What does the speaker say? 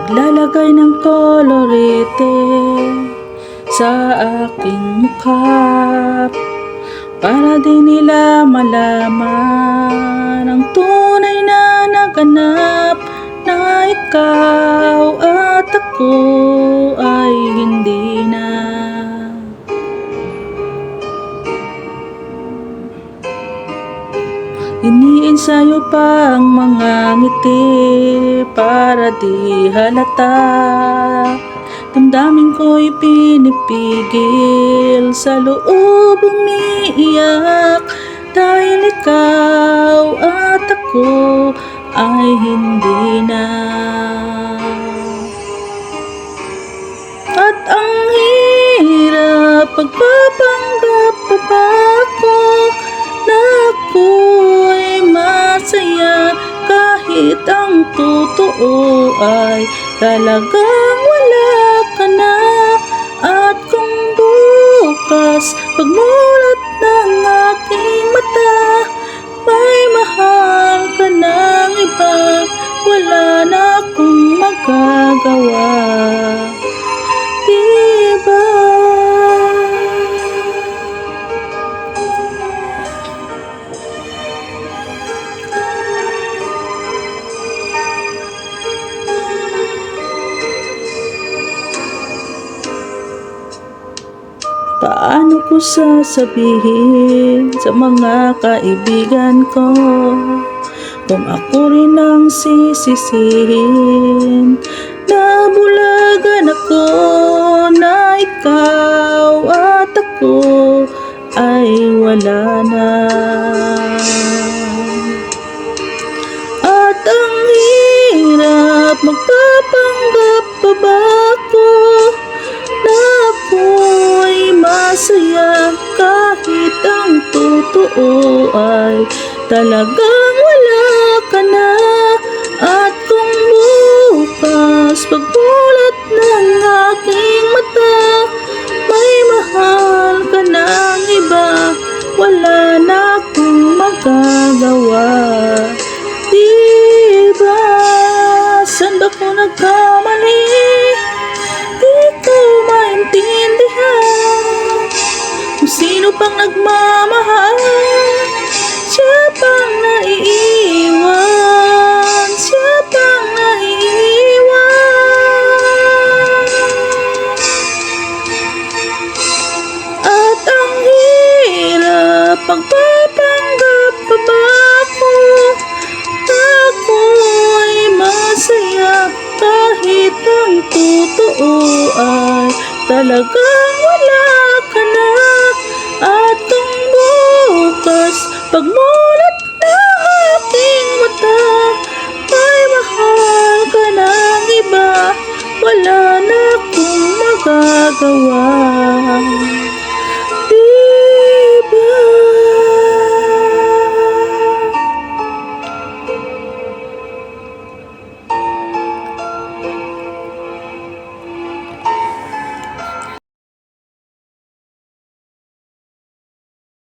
Naglalagay ng kolorete sa aking mukha para di nila malaman ang tunay na naganap, na ikaw at ako ay hindi na. Iniensayo pa ang mga ngiti para di halata. Damdamin ko'y pinipigil, sa loob umiiyak, dahil ikaw at ako ay hindi na. At ang hirap pagpapanggap pa ba ko na ako'y masaya, kahit ang totoo ay talagang wala ka na. At kung bukas pagmulat ng aking mata, may mahal ka ng iba, wala na akong magagawa, diba? Paano ko sasabihin sa mga kaibigan ko kung ako rin ang sisisihin? Nabulagan ako na ikaw at ako ay wala na. At ang hirap magpapanggap pa ba ako na ako'y masaya, kahit ang totoo ay talagang wala ka na. At kung bukas pagmulat ng aking mata, may mahal ka ng iba, wala na akong magagawa, diba? Saan ba ko nagkamali? Di ko maintindihan kung sino pang nagmamahal, siya pang naiiwan, siya pang naiiwan. At ang hirap pagpapanggap pa ba ako na ako'y masaya, kahit ang totoo ay talagang wala ka na. At kung bukas pagmulat ng aking mata, may mahal ka ng iba, wala na akong magagawa.